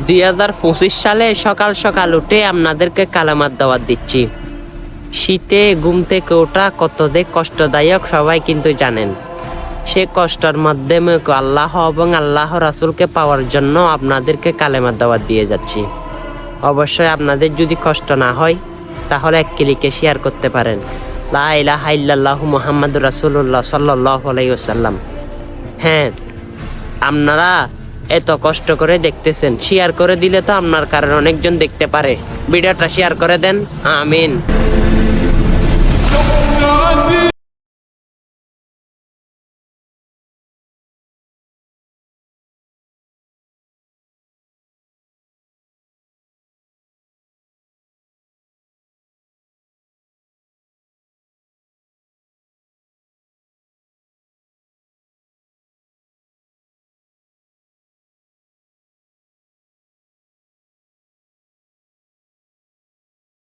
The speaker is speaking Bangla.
2025 সালে সকাল সকাল উঠে আপনাদেরকে কালেমার দাওয়াত দিচ্ছি। শীতে ঘুম থেকে ওঠা কতদিক কষ্টদায়ক সবাই কিন্তু জানেন। সে কষ্টের মাধ্যমে আল্লাহ এবং আল্লাহ রাসূলকে পাওয়ার জন্য আপনাদেরকে কালেমার দাওয়াত দিয়ে যাচ্ছি। অবশ্যই আপনাদের যদি কষ্ট না হয় তাহলে এক ক্লিকে শেয়ার করতে পারেন। লা ইলাহা ইল্লাল্লাহু মুহাম্মাদুর রাসূলুল্লাহ সাল্লাল্লাহু আলাইহি ওয়াসাল্লাম। হ্যাঁ, আপনারা এত কষ্ট করে দেখতেছেন, শেয়ার করে দিলে তো আপনার কারণে অনেকজন দেখতে পারে। ভিডিওটা শেয়ার করে দেন। আমিন।